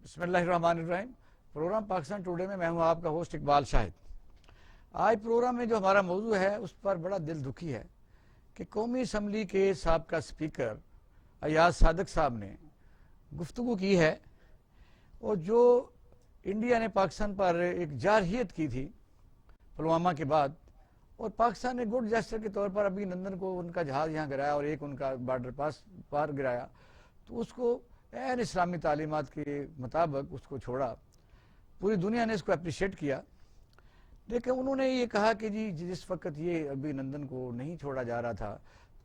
بسم اللہ الرحمن الرحیم۔ پروگرام پاکستان ٹوڈے میں میں ہوں آپ کا ہوسٹ اقبال شاہد۔ آج پروگرام میں جو ہمارا موضوع ہے اس پر بڑا دل دکھی ہے کہ قومی اسمبلی کے سابقہ اسپیکر ایاز صادق صاحب نے گفتگو کی ہے، اور جو انڈیا نے پاکستان پر ایک جارحیت کی تھی پلوامہ کے بعد، اور پاکستان نے گڈ جیسچر کے طور پر ابھی نندن کو ان کا جہاز یہاں گرایا اور ایک ان کا بارڈر پار گرایا، تو اس کو عین اسلامی تعلیمات کے مطابق اس کو چھوڑا۔ پوری دنیا نے اس کو اپریشیٹ کیا، لیکن انہوں نے یہ کہا کہ جی جس وقت یہ ابھی نندن کو نہیں چھوڑا جا رہا تھا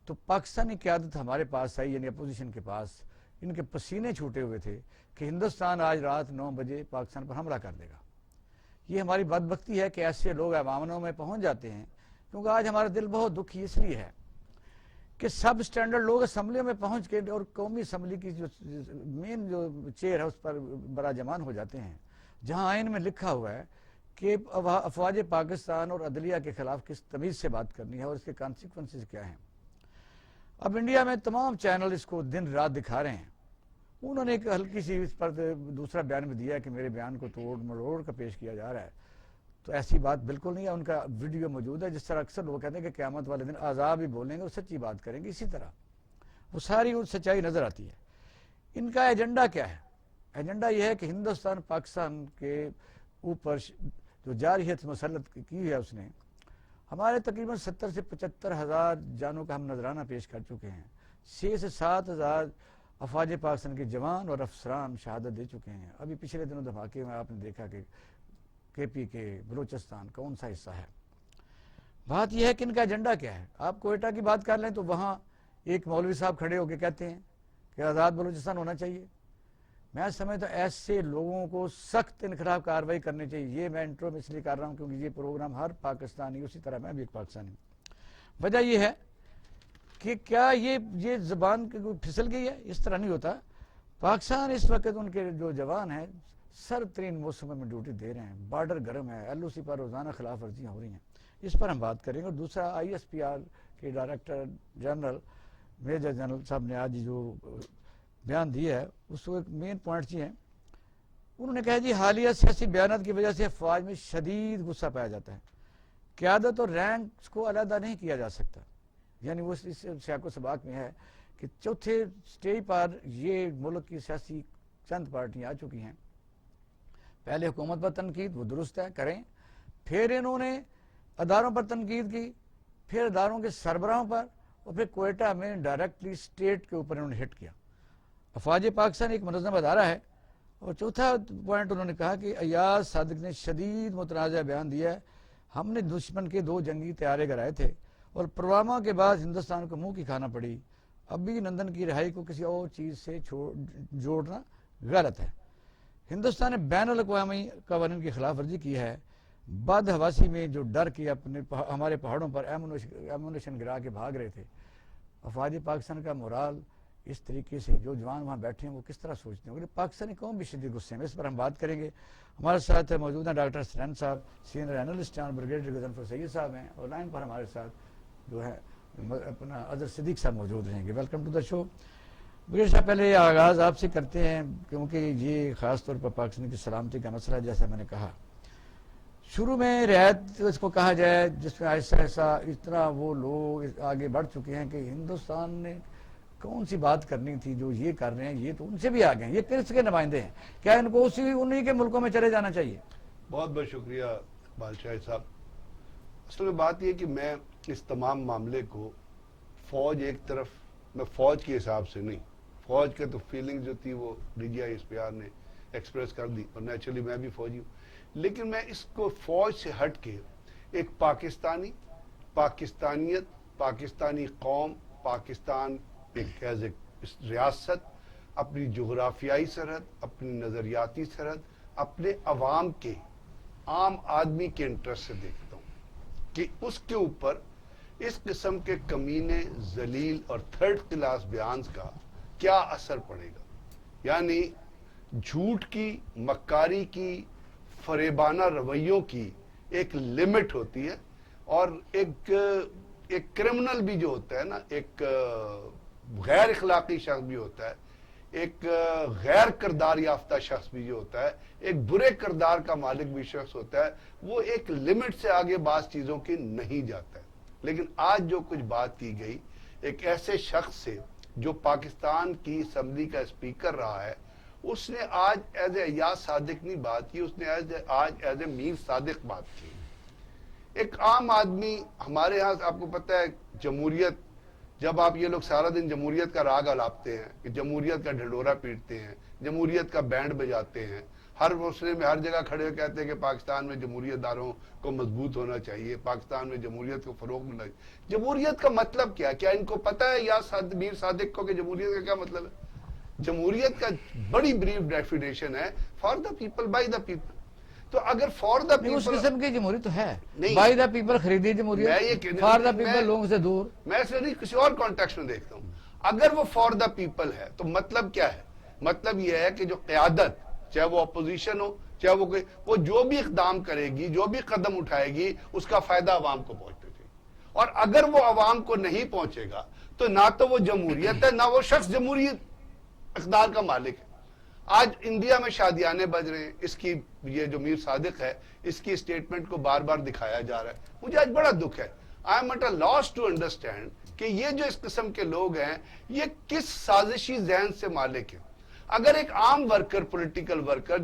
تو پاکستانی قیادت ہمارے پاس آئی، یعنی اپوزیشن کے پاس، ان کے پسینے چھوٹے ہوئے تھے کہ ہندوستان آج رات 9 بجے پاکستان پر حملہ کر دے گا۔ یہ ہماری بدبختی ہے کہ ایسے لوگ ایوانوں میں پہنچ جاتے ہیں، کیونکہ آج ہمارا دل بہت دکھی اس لیے ہے کہ سب اسٹینڈرڈ لوگ اسمبلیوں میں پہنچ کے اور قومی اسمبلی کی جو مین جو چیئر ہے اس پر براجمان ہو جاتے ہیں، جہاں آئین میں لکھا ہوا ہے کہ افواج پاکستان اور عدلیہ کے خلاف کس تمیز سے بات کرنی ہے اور اس کے کانسیکوینسز کیا ہیں۔ اب انڈیا میں تمام چینل اس کو دن رات دکھا رہے ہیں۔ انہوں نے ایک ہلکی سی اس پر دوسرا بیان بھی دیا کہ میرے بیان کو توڑ مروڑ کا پیش کیا جا رہا ہے، تو ایسی بات بالکل نہیں ہے۔ ان کا ویڈیو موجود ہے، جس طرح اکثر لوگ کہتے ہیں کہ قیامت والے دن عذاب ہی بولیں گے اور سچی بات کریں گے، اسی طرح وہ ساری سچائی نظر آتی ہے۔ ان کا ایجنڈا کیا ہے؟ ایجنڈا یہ ہے کہ ہندوستان پاکستان کے اوپر جو جارحیت مسلط کی ہے اس نے، ہمارے تقریباً 70 سے 75 ہزار جانوں کا ہم نذرانہ پیش کر چکے ہیں، 6 سے 7 ہزار افواج پاکستان کے جوان اور افسران شہادت دے چکے ہیں۔ ابھی پچھلے دنوں دھماکے میں آپ نے دیکھا کہ کے پی کے بلوچستان کون سا حصہ ہے۔ بات یہ ہے کہ ان کا ایجنڈا کیا ہے۔ آپ کوئٹہ کی بات کر لیں تو وہاں ایک مولوی صاحب کھڑے ہو کے کہتے ہیں کہ آزاد بلوچستان ہونا چاہیے۔ میں سمجھتا ہوں ایسے لوگوں کو سخت انخلاف کارروائی کرنی چاہیے۔ یہ میں انٹرو میں اس لیے کر رہا ہوں کیونکہ یہ پروگرام ہر پاکستانی، اسی طرح میں بھی ایک پاکستانی ہوں۔ وجہ یہ ہے کہ کیا یہ زبان پھسل گئی ہے؟ اس طرح نہیں ہوتا۔ پاکستان اس وقت ان کے جو جوان ہیں سر ترین موسموں میں ڈیوٹی دے رہے ہیں، بارڈر گرم ہے، ایل او سی پر روزانہ خلاف ورزیاں ہو رہی ہیں، اس پر ہم بات کریں گے۔ اور دوسرا آئی ایس پی آر کے ڈائریکٹر جنرل میجر جنرل صاحب نے آج جو بیان دیا ہے اس کو ایک مین پوائنٹ یہ ہیں، انہوں نے کہا جی حالیہ سیاسی بیانات کی وجہ سے افواج میں شدید غصہ پایا جاتا ہے، قیادت اور رینکس کو علیحدہ نہیں کیا جا سکتا۔ یعنی وہ اس سیاق و سباق میں ہے کہ چوتھے سٹیج پر یہ ملک کی سیاسی چند پارٹیاں آ چکی ہیں۔ پہلے حکومت پر تنقید، وہ درست ہے، کریں، پھر انہوں نے اداروں پر تنقید کی، پھر اداروں کے سربراہوں پر، اور پھر کوئٹہ میں ڈائریکٹلی اسٹیٹ کے اوپر انہوں نے ہٹ کیا۔ افواج پاکستان ایک منظم ادارہ ہے۔ اور چوتھا پوائنٹ انہوں نے کہا کہ ایاز صادق نے شدید متنازع بیان دیا ہے، ہم نے دشمن کے 2 جنگی طیارے گرائے تھے اور پلوامہ کے بعد ہندوستان کو منہ کی کھانا پڑی، ابھی نندن کی رہائی کو کسی اور چیز سے جوڑنا غلط ہے۔ ہندوستان نے بین الاقوامی قوانین کی خلاف ورزی کی ہے، بد حواسی میں جو ڈر کے ہمارے پہاڑوں پر ایمونیشن گرا کے بھاگ رہے تھے۔ افواج پاکستان کا مورال اس طریقے سے، جو جوان وہاں بیٹھے ہیں وہ کس طرح سوچتے ہیں، پاکستانی قوم بھی شدید غصے میں، اس پر ہم بات کریں گے۔ ہمارے ساتھ موجود ہیں ڈاکٹر سرین صاحب، سینئر اینالسٹ ہیں، بریگیڈیئر غضنفر سید صاحب ہیں، اور لائن پر ہمارے ساتھ جو ہے اپنا اظہر صدیق صاحب موجود رہیں گے۔ Welcome to the show. Brigadier صاحب، پہلے آغاز آپ سے کرتے ہیں کیونکہ یہ خاص طور پر پاکستان کی سلامتی کا مسئلہ ہے۔ جیسا میں نے کہا شروع میں، رعایت اس کو کہا جائے جس میں ایسا اتنا وہ لوگ آگے بڑھ چکے ہیں کہ ہندوستان نے کون سی بات کرنی تھی، جو یہ کر رہے ہیں یہ تو ان سے بھی آگے ہیں۔ یہ کس کے نمائندے ہیں؟ کیا ان کو انہی کے ملکوں میں چلے جانا چاہیے؟ بہت بہت شکریہ اقبال شاہد صاحب۔ اصل میں بات یہ کہ میں اس تمام معاملے کو فوج ایک طرف، میں فوج کے حساب سے نہیں، فوج کے تو فیلنگ جو تھی وہ D G I S P R نے ایکسپریس کر دی، اور نیچرلی میں بھی فوجی ہوں، لیکن میں اس کو فوج سے ہٹ کے ایک پاکستانیت، پاکستانی قوم، پاکستان ایک ایز اے ریاست، اپنی جغرافیائی سرحد، اپنی نظریاتی سرحد، اپنے عوام کے، عام آدمی کے انٹرسٹ سے دیکھتا ہوں کہ اس کے اوپر اس قسم کے کمینے، ذلیل اور تھرڈ کلاس بیانز کا کیا اثر پڑے گا۔ یعنی جھوٹ کی، مکاری کی، فریبانہ رویوں کی ایک لمٹ ہوتی ہے، اور ایک کرمنل بھی جو ہوتا ہے نا، ایک غیر اخلاقی شخص بھی ہوتا ہے، ایک غیر کردار یافتہ شخص بھی جو ہوتا ہے، ایک برے کردار کا مالک بھی شخص ہوتا ہے، وہ ایک لمٹ سے آگے بعض چیزوں کی نہیں جاتا ہے۔ لیکن آج جو کچھ بات کی گئی ایک ایسے شخص سے جو پاکستان کی اسمبلی کا اسپیکر رہا ہے، اس نے آج ایز اے ایاز صادق نہیں بات کی، اس نے آج ایز اے میر صادق بات کی۔ ایک عام آدمی، ہمارے ہاں آپ کو پتہ ہے جمہوریت، جب آپ یہ لوگ سارا دن جمہوریت کا راگ الاپتے ہیں کہ جمہوریت کا ڈھنڈورا پیٹتے ہیں، جمہوریت کا بینڈ بجاتے ہیں، ہر مسئلے میں ہر جگہ کھڑے ہو کہتے ہیں کہ پاکستان میں جمہوریت داروں کو مضبوط ہونا چاہیے، پاکستان میں جمہوریت کو فروغ ملنا چاہیے۔ جمہوریت کا مطلب کیا؟ کیا ان کو پتہ ہے یا میر صادق کو کہ جمہوریت کا کیا مطلب ہے؟ جمہوریت کا بڑی بریف ڈیفینیشن ہے for the people by the people. تو اگر فار دا نہیں، اس پیپل، قسم کی جمہوریت تو ہے، نہیں، بائی دا پیپل خریدی میں یہ جمہوریت، کہنے- فار دا میں- پیپل لوگوں سے دور۔ میں اسے نہیں کسی اور کانٹیکسٹ میں دیکھتا ہوں۔ اگر وہ فار دا پیپل ہے تو مطلب کیا ہے؟ مطلب یہ ہے کہ جو قیادت، چاہے وہ اپوزیشن ہو، چاہے وہ کوئی، وہ جو بھی اقدام کرے گی، جو بھی قدم اٹھائے گی، اس کا فائدہ عوام کو پہنچنا چاہیے۔ اور اگر وہ عوام کو نہیں پہنچے گا تو نہ تو وہ جمہوریت ہے، نہ وہ شخص جمہوریت اقدار کا مالک ہے۔ آج انڈیا میں شادیانے بج رہے ہیں، اس کی یہ جو میر صادق ہے اس کی اسٹیٹمنٹ کو بار بار دکھایا جا رہا ہے۔ مجھے آج بڑا دکھ ہے، I am at a loss to understand کہ یہ جو اس قسم کے لوگ ہیں یہ کس سازشی ذہن سے مالک ہیں۔ اگر ایک عام ورکر، پولیٹیکل ورکر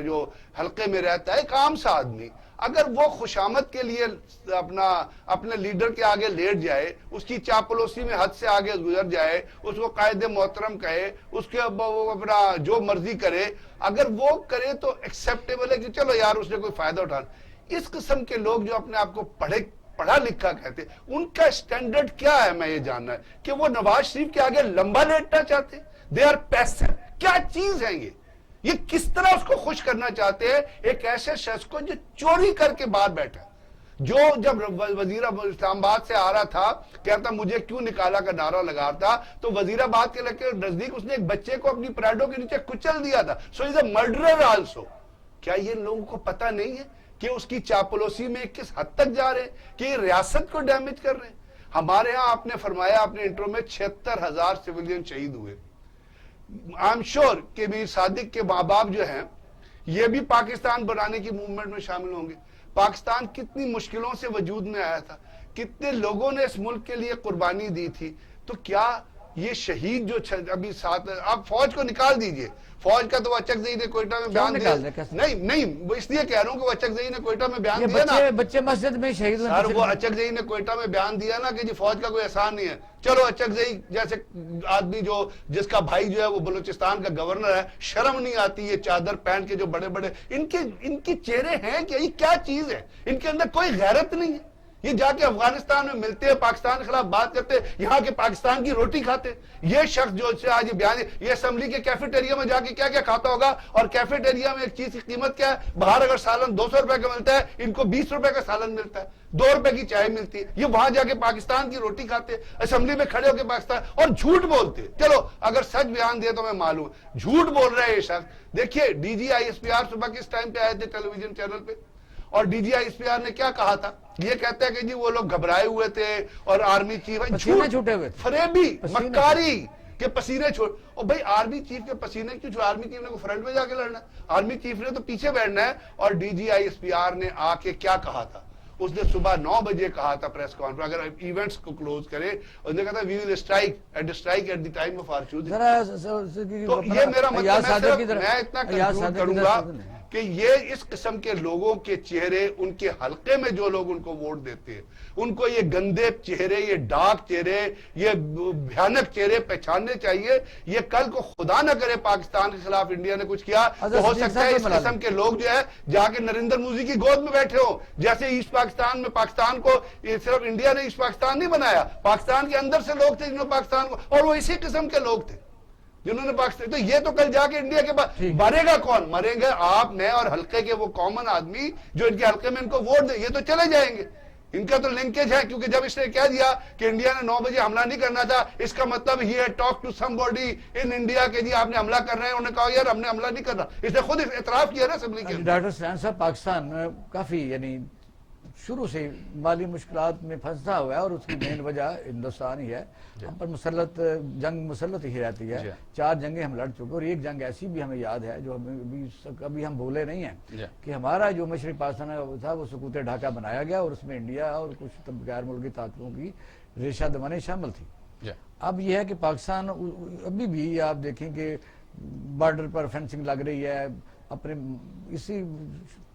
جو حلقے میں رہتا ہے، ایک عام سا آدمی، اگر وہ خوشامد کے لیے اپنے لیڈر کے آگے لیٹ جائے، اس کی چاپلوسی میں حد سے آگے گزر جائے، اس کو قائد محترم کہے، اس کے اپنا جو مرضی کرے، اگر وہ کرے تو ایکسیپٹیبل ہے کہ چلو یار اس نے کوئی فائدہ اٹھانا۔ اس قسم کے لوگ جو اپنے آپ کو پڑھا لکھا کہتے ہیں، ان کا سٹینڈرڈ کیا ہے؟ میں یہ جاننا ہے کہ وہ نواز شریف کے آگے لمبا لیٹنا چاہتے ہیں؟ They are passive. کیا چیز ہے یہ کس طرح اس کو خوش کرنا چاہتے ہیں ایک ایسے شخص کو جو چوری کر کے باہر بیٹھا، جو جب وزیر اسلام آباد سے آ رہا تھا کہتا مجھے کیوں نکالا کا نعرہ لگا تھا، تو وزیر آباد کے نزدیک اس نے ایک بچے کو اپنی پراڈو کے نیچے کچل دیا تھا۔ سو از اے مرڈرر آلسو۔ کیا یہ لوگوں کو پتہ نہیں ہے کہ اس کی چاپلوسی میں کس حد تک جا رہے ہیں، کہ یہ ریاست کو ڈیمیج کر رہے ہیں؟ ہمارے ہاں آپ نے فرمایا اپنے انٹرو میں 76,000 سیویلین شہید ہوئے۔ آئی ایم شور کہ میر صادق کے ماں باپ جو ہیں یہ بھی پاکستان بنانے کی موومنٹ میں شامل ہوں گے۔ پاکستان کتنی مشکلوں سے وجود میں آیا تھا، کتنے لوگوں نے اس ملک کے لیے قربانی دی تھی، تو کیا یہ شہید جو ابھی ساتھ، آپ فوج کو نکال دیجئے، فوج کا تو وہ اچکزئی نے کوئٹہ میں بیان دیا، نہیں وہ اس لیے کہہ رہا ہوں کہ وہ اچکزئی نے کوئٹہ میں بیان دیا نا، بچے مسجد میں شہید ہوئے، سر وہ اچکزئی نے کوئٹہ میں بیان دیا نا کہ جی فوج کا کوئی احسان نہیں ہے۔ چلو اچکزئی جیسے آدمی جس کا بھائی جو ہے وہ بلوچستان کا گورنر ہے، شرم نہیں آتی یہ چادر پہن کے جو بڑے بڑے ان کے چہرے ہیں کہ یہ کیا چیز ہے؟ ان کے اندر کوئی غیرت نہیں ہے۔ یہ جا کے افغانستان میں ملتے ہیں، پاکستان کے خلاف بات کرتے ہیں، یہاں کے پاکستان کی روٹی کھاتے۔ یہ شخص جو آج یہ بیان، یہ اسمبلی کے کیفیٹیریا میں جا کے کیا کیا کھاتا ہوگا، اور کیفیٹیریا میں ایک چیز کی قیمت کیا ہے؟ باہر اگر سالن 200 روپے کا ملتا ہے، ان کو 20 روپے کا سالن ملتا ہے، 2 روپے کی چائے ملتی ہے۔ یہ وہاں جا کے پاکستان کی روٹی کھاتے، اسمبلی میں کھڑے ہو کے پاکستان، اور جھوٹ بولتے۔ چلو اگر سچ بیان دیا تو میں معلوم، جھوٹ بول رہے ہیں یہ شخص۔ دیکھیے D G I S P R صبح کس ٹائم پہ آئے تھے ٹیلی ویژن چینل پہ، اور D G I S P R نے کیا کہا تھا؟ یہ کہتا ہے کہ جی وہ لوگ گھبرائے ہوئے تھے اور آرمی چیف چھوٹے ہوئے، فریبی مکاری کے پسینے چھوڑ، اور بھائی آرمی چیف کے پسینے کیوں چھوڑ؟ آرمی چیف نے کو فرنٹ میں جا کے لڑنا ہے، آرمی چیف نے تو پیچھے بیٹھنا ہے۔ اور D G I S P R نے آ کے کیا کہا تھا؟ اس نے صبح 9 بجے کہا تھا پریس کانفرنس، اگر ایونٹس کو کلوز کرے، اس نے کہا تھا we will strike at the time of our choosing. تو یہ میرا مطلب، میں اتنا کنکلوڈ کروں گا کہ یہ اس قسم کے لوگوں کے چہرے، ان کے حلقے میں جو لوگ ان کو ووٹ دیتے ہیں، ان کو یہ گندے چہرے، یہ ڈارک چہرے، یہ بھیانک چہرے پہچاننے چاہیے۔ یہ کل کو خدا نہ کرے پاکستان کے خلاف انڈیا نے کچھ کیا تو ہو سکتا ہے اس قسم کے لوگ جو ہے جا کے نریندر مودی کی گود میں بیٹھے ہو، جیسے ایسٹ پاکستان میں پاکستان کو صرف انڈیا نے ایسٹ پاکستان نہیں بنایا، پاکستان کے اندر سے لوگ تھے جنہوں نے پاکستان کو، اور وہ اسی قسم کے لوگ تھے جنہوں نے پاکستان، تو یہ تو کل جا کے انڈیا کے بعد مرے گا کون؟ مریں گے آپ، میں اور حلقے کے وہ کامن آدمی جو ان کے حلقے میں ان کو ووٹ دیں، یہ تو چلے جائیں گے۔ ان کا تو لنکیج ہے، کیونکہ جب اس نے کہہ دیا کہ انڈیا نے 9 بجے حملہ نہیں کرنا تھا، اس کا مطلب ہی ہے talk to somebody in India کہ جی آپ نے حملہ کر رہے ہیں، انہوں نے کہا یار ہم نے حملہ نہیں کرنا، اس نے خود اعتراف کیا نا اسمبلی کے۔ ڈاکٹر سیان صاحب، پاکستان کافی یعنی شروع سے مالی مشکلات میں پھنسا ہوا ہے اور اس کی مین وجہ ہندوستان ہی ہے. ہم پر جنگ مسلط ہی رہتی ہے. 4 جنگیں ہم لڑ چکے اور ایک جنگ ایسی بھی ہمیں یاد ہے جو کبھی ہم بھولے نہیں ہیں کہ ہمارا جو مشرقی پاکستان تھا وہ سکوت ڈھاکہ بنایا گیا اور اس میں انڈیا اور کچھ غیر ملکی طاقتوں کی ریشہ دمانی شامل تھی. اب یہ ہے کہ پاکستان ابھی بھی آپ دیکھیں کہ بارڈر پر فینسنگ لگ رہی ہے. اپنے اسی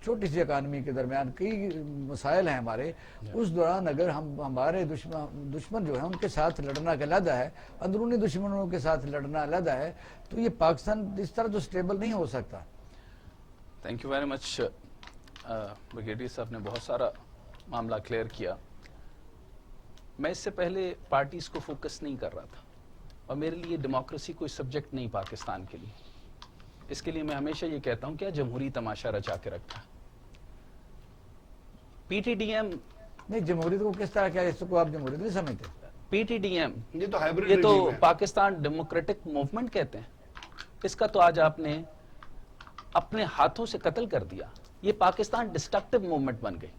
چھوٹی سی اکانومی کے درمیان کئی مسائل ہیں ہمارے. اس دوران اگر ہمارے دشمن جو ہیں ان کے ساتھ لڑنا علیحدہ ہے, اندرونی دشمنوں کے ساتھ لڑنا علیحدہ ہے, تو یہ پاکستان اس طرح تو سٹیبل نہیں ہو سکتا. Thank you very much brigadier صاحب نے بہت سارا معاملہ کلیئر کیا. میں اس سے پہلے پارٹیز کو فوکس نہیں کر رہا تھا اور میرے لیے ڈیموکریسی کوئی سبجیکٹ نہیں پاکستان کے لیے. اس کے لیے میں ہمیشہ یہ کہتا ہوں کہ جمہوری تماشا رچا کے رکھا. پی ٹی ڈی ایم نہیں, جمہوریت کو کس طرح کیا اس کو آپ جمہوریت نہیں سمجھتے؟ پی ٹی ڈی ایم یہ تو پاکستان ڈیموکریٹک موومنٹ کہتے ہیں. اس کا تو آج آپ نے اپنے ہاتھوں سے قتل کر دیا. یہ پاکستان ڈسٹرکٹیو موومنٹ بن گئی.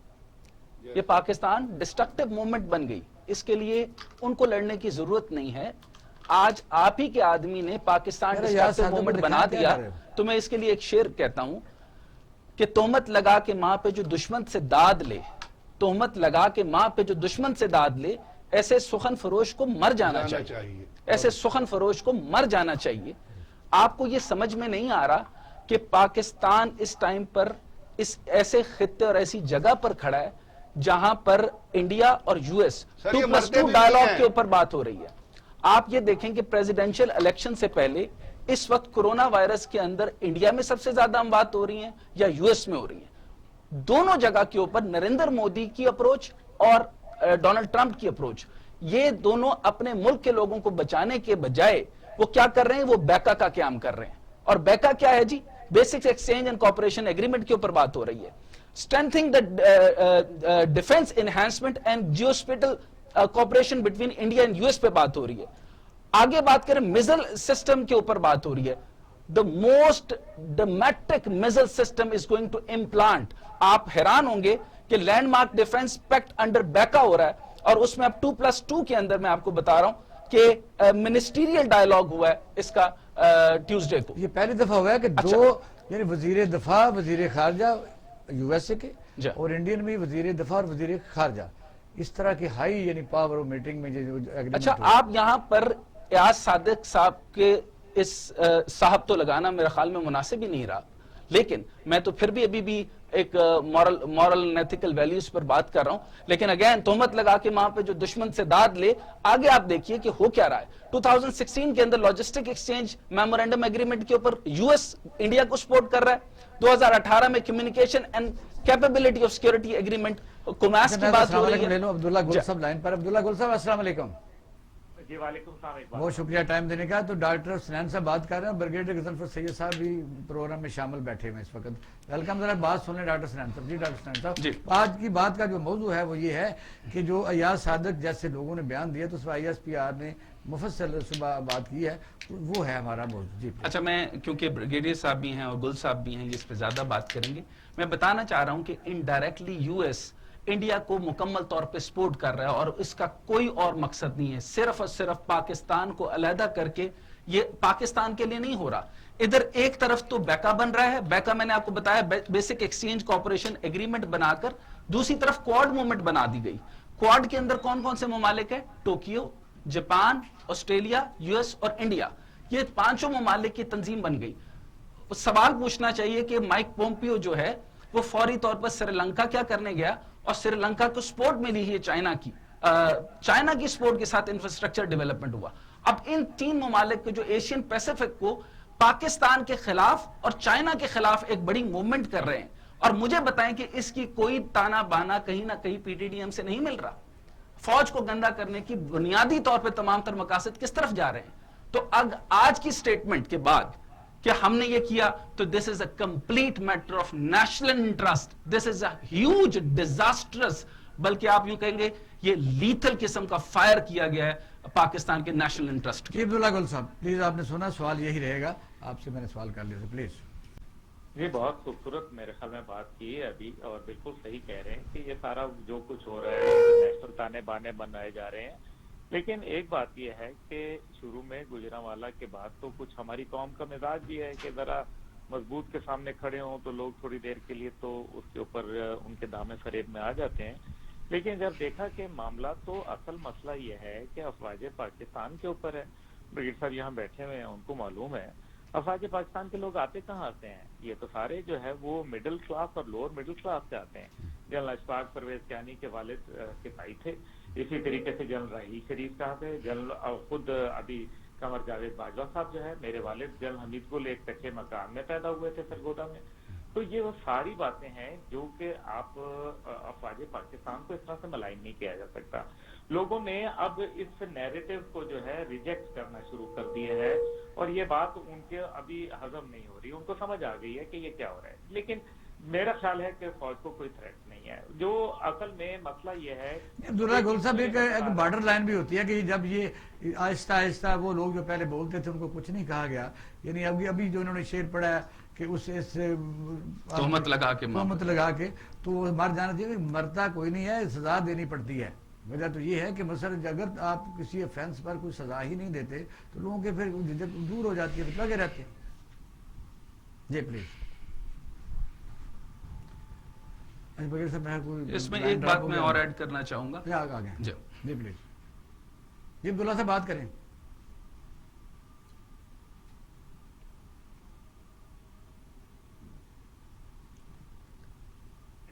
یہ پاکستان ڈسٹرکٹیو موومنٹ بن گئی. اس کے لیے ان کو لڑنے کی ضرورت نہیں ہے. آج آپ ہی کے آدمی نے پاکستان ڈسٹرکٹیو موومنٹ بنا دیا. تو میں اس کے لیے ایک شعر کہتا ہوں کہ تہمت لگا کے ماں پہ جو دشمن سے داد لے, تہمت لگا کے ماں پہ جو دشمن سے داد لے, ایسے سخن فروش کو مر جانا چاہیے. ایسے سخن فروش کو مر جانا چاہیے. آپ کو یہ سمجھ میں نہیں آ رہا کہ پاکستان اس ٹائم پر اس ایسے خطے اور ایسی جگہ پر کھڑا ہے جہاں پر انڈیا اور یو ایس 2+2 ڈائیلاگ کے اوپر بات ہو رہی ہے. آپ یہ دیکھیں کہ پریزیڈنشل الیکشن سے پہلے اس وقت کرونا وائرس کے اندر انڈیا میں سب سے زیادہ ہم بات ہو رہی ہیں یا یو ایس میں ہو رہی ہیں. دونوں جگہ کے اوپر نریندر مودی کی اپروچ اور ڈونلڈ ٹرمپ کی اپروچ, یہ دونوں اپنے ملک کے لوگوں کو بچانے کے بجائے وہ کیا کر رہے ہیں, وہ بیکا کا قیام کر رہے ہیں. اور بیکا کیا ہے جی؟ Basic exchange and cooperation agreement کے اوپر بات ہو رہی ہے. strengthening the defense enhancement and geospatial cooperation between India and US پہ بات ہو رہی ہے. آگے بات کریں میزل سسٹم کے اوپر بات ہو رہی ہے. The most dramatic missile system is going to implant. آپ حیران ہوں گے کہ landmark defence pact under BECA ہو رہا ہے اور اس میں اب 2+2 کے اندر میں آپ کو بتا رہا ہوں کہ منسٹریل ڈائیلاگ ہوا ہے اس کا ٹیوزڈے کو. یہ پہلی دفعہ ہوا ہے کہ دو یعنی وزیر دفاع, وزیر خارجہ یو ایس اے کے اور انڈین میں وزیر دفاع اور وزیر خارجہ اس طرح کی ہائی یعنی پاور میٹنگ میں جو اچھا آپ یہاں پر ایاز صادق صاحب کے اس صاحب تو لگانا میرے خیال میں مناسب ہی نہیں رہا. لیکن میں تو پھر بھی ابھی بھی ایک مورل نیتھیکل ویلیوز پر بات کر رہا ہوں. لیکن اگین تہمت لگا کے وہاں پہ جو دشمن سے داد لے, آگے آپ دیکھیے کہ ہو کیا رہا ہے. 2016 کے اندر لاجسٹک ایکسچینج میمورینڈم ایگریمنٹ کے اوپر یو ایس انڈیا کو سپورٹ کر رہا ہے. 2018 میں communication and capability of security agreement کوماس کی بات ہو رہی ہے. عبداللہ گل صاحب لائن پر. عبداللہ گل صاحب السلام علیکم. جی وعلیکم السلام. بہت شکریہ ٹائم دینے کا. تو ڈاکٹر سنین صاحب بات کر رہے ہیں, بریگیڈیئر غضنفر سید صاحب بھی پروگرام میں شامل بیٹھے ہوئے اس وقت. ویلکم. ذرا بات سن لیں ڈاکٹر سنین صاحب. جی ڈاکٹر سنین صاحب, آج کی بات کا جو موضوع ہے وہ یہ ہے کہ جو ایاز صادق جیسے لوگوں نے بیان دیا تو اس پر ISPR نے مفصل صبح بات کی ہے, وہ ہے ہمارا موضوع. جی اچھا, میں کیونکہ بریگیڈیئر صاحب بھی ہیں اور گل صاحب بھی ہیں, یہ اس پہ زیادہ بات کریں گے. میں بتانا چاہ رہا ہوں کہ انڈائریکٹلی یو ایس انڈیا کو مکمل طور پہ سپورٹ کر رہا ہے اور اس کا کوئی اور مقصد نہیں ہے. صرف اور صرف پاکستان کو علیحدہ کر کے, یہ پاکستان کے لیے نہیں ہو رہا. ادھر ایک طرف تو بیکا بن رہا ہے, بیکا میں نے آپ کو بتایا بیسک ایکسچینج کوآپریشن ایگریمنٹ بنا کر, دوسری طرف کوڈ موومنٹ بنا دی گئی. کوڈ کے اندر کون کون سے ممالک ہیں؟ Tokyo, Japan, Australia, U S اور انڈیا. یہ 5 ممالک کی تنظیم بن گئی. سوال پوچھنا چاہیے کہ مائک پومپیو جو ہے وہ فوری طور پر سری لنکا کیا کرنے گیا اور سری لنکا کو سپورٹ ملی ہے چائنا کی, چائنا کی سپورٹ کے ساتھ انفراسٹرکچر ڈیولپمنٹ ہوا. اب ان 3 ممالک کو جو ایشین پیسیفک کو پاکستان کے خلاف اور چائنا کے خلاف ایک بڑی موومنٹ کر رہے ہیں, اور مجھے بتائیں کہ اس کی کوئی تانا بانا کہیں نہ کہیں پی ٹی ڈی ایم سے نہیں مل رہا. فوج کو گندا کرنے کی بنیادی طور پہ تمام تر مقاصد کس طرف جا رہے ہیں. تو آج کی سٹیٹمنٹ کے بعد کہ ہم نے یہ کیا تو this is a complete matter of national interest, this is a huge disastrous, بلکہ آپ یوں کہیں گے یہ لیتھل قسم کا فائر کیا گیا ہے پاکستان کے نیشنل انٹرسٹ. عبداللہ گل صاحب پلیز, آپ نے سنا, سوال یہی رہے گا آپ سے, میں نے سوال کر لیا تھا, پلیز. یہ بہت خوبصورت میرے خیال میں بات کی ہے ابھی، اور بالکل صحیح کہہ رہے ہیں کہ یہ سارا جو کچھ ہو رہا ہے نیشنل تانے بانے بنائے جا رہے ہیں، لیکن ایک بات یہ ہے کہ شروع میں گجرانوالہ کے بعد تو کچھ ہماری قوم کا مزاج بھی ہے کہ ذرا مضبوط کے سامنے کھڑے ہوں تو لوگ تھوڑی دیر کے لیے تو اس کے اوپر ان کے دامے فریب میں آ جاتے ہیں. لیکن جب دیکھا کہ معاملہ تو اصل مسئلہ یہ ہے کہ افواج پاکستان کے اوپر ہے. برگیڈ صاحب یہاں بیٹھے ہوئے ہیں، ان کو معلوم ہے افواج پاکستان کے لوگ آتے کہاں سے ہیں. یہ تو سارے جو ہے وہ مڈل کلاس اور لوور مڈل کلاس سے آتے ہیں. جنرل اشفاق پرویز کیانی کے والد سپاہی تھے، اسی طریقے سے جنرل راحیل شریف صاحب ہے، جنرل خود ابھی قمر جاوید باجوہ صاحب جو ہے، میرے والد جنرل حمید گل ایک کچے مکان میں پیدا ہوئے تھے سرگودا میں. تو یہ وہ ساری باتیں ہیں جو کہ آپ افواج پاکستان کو اس طرح سے ملائم نہیں کیا جا سکتا. لوگوں نے اب اس نیریٹو کو جو ہے ریجیکٹ کرنا شروع کر دیے ہے، اور یہ بات ان کے ابھی ہضم نہیں ہو رہی. ان کو سمجھ آ گئی ہے کہ یہ کیا ہو رہا ہے، لیکن میرا خیال ہے کہ فوج کو کوئی تھریٹ نہیں ہے. جو اصل میں مسئلہ یہ ہے عبداللہ گل صاحب، ایک بارڈر لائن بھی ہوتی ہے کہ جب یہ آہستہ آہستہ وہ لوگ جو پہلے بولتے تھے ان کو کچھ نہیں کہا گیا، یعنی ابھی جو انہوں نے شعر پڑھا ہے کہ اس تہمت لگا کے تو وہ مر جانا چاہیے. مرتا کوئی نہیں ہے، سزا دینی پڑتی ہے. وجہ تو یہ ہے کہ مثلا اگر آپ کسی افینس پر کوئی سزا ہی نہیں دیتے تو لوگوں کے پھر جھجک دور ہو جاتی ہے، تو لگے رہتے ہیں. جی پلیز. اس میں ایک بات میں اور ایڈ کرنا چاہوں گا. آگے جی پلیز. جی عبداللہ سے بات کریں.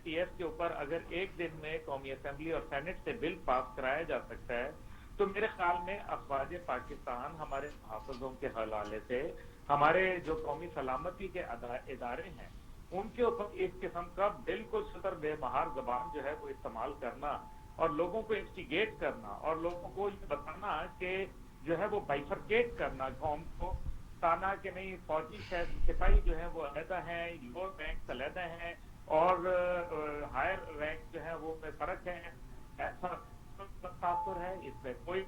ٹی ایف کے اوپر اگر ایک دن میں قومی اسمبلی اور سینٹ سے بل پاس کرایا جا سکتا ہے تو میرے خیال میں افواج پاکستان ہمارے محافظوں کے حوالے سے ہمارے جو قومی سلامتی کے ادارے ہیں ان کے اوپر اس قسم کا بالکل شطر بے مہار زبان جو ہے وہ استعمال کرنا اور لوگوں کو انسٹیگیٹ کرنا اور لوگوں کو یہ بتانا کہ جو ہے وہ بائفرکیٹ کرنا قوم کو، تانا کہ نہیں فوجی سپاہی جو ہے وہ علیحدہ ہیں، لوور رینک علیحدہ ہیں اور ہائر رینک جو ہے وہ میں فرق ہے، ایسا تاثر ہے اس میں کوئی.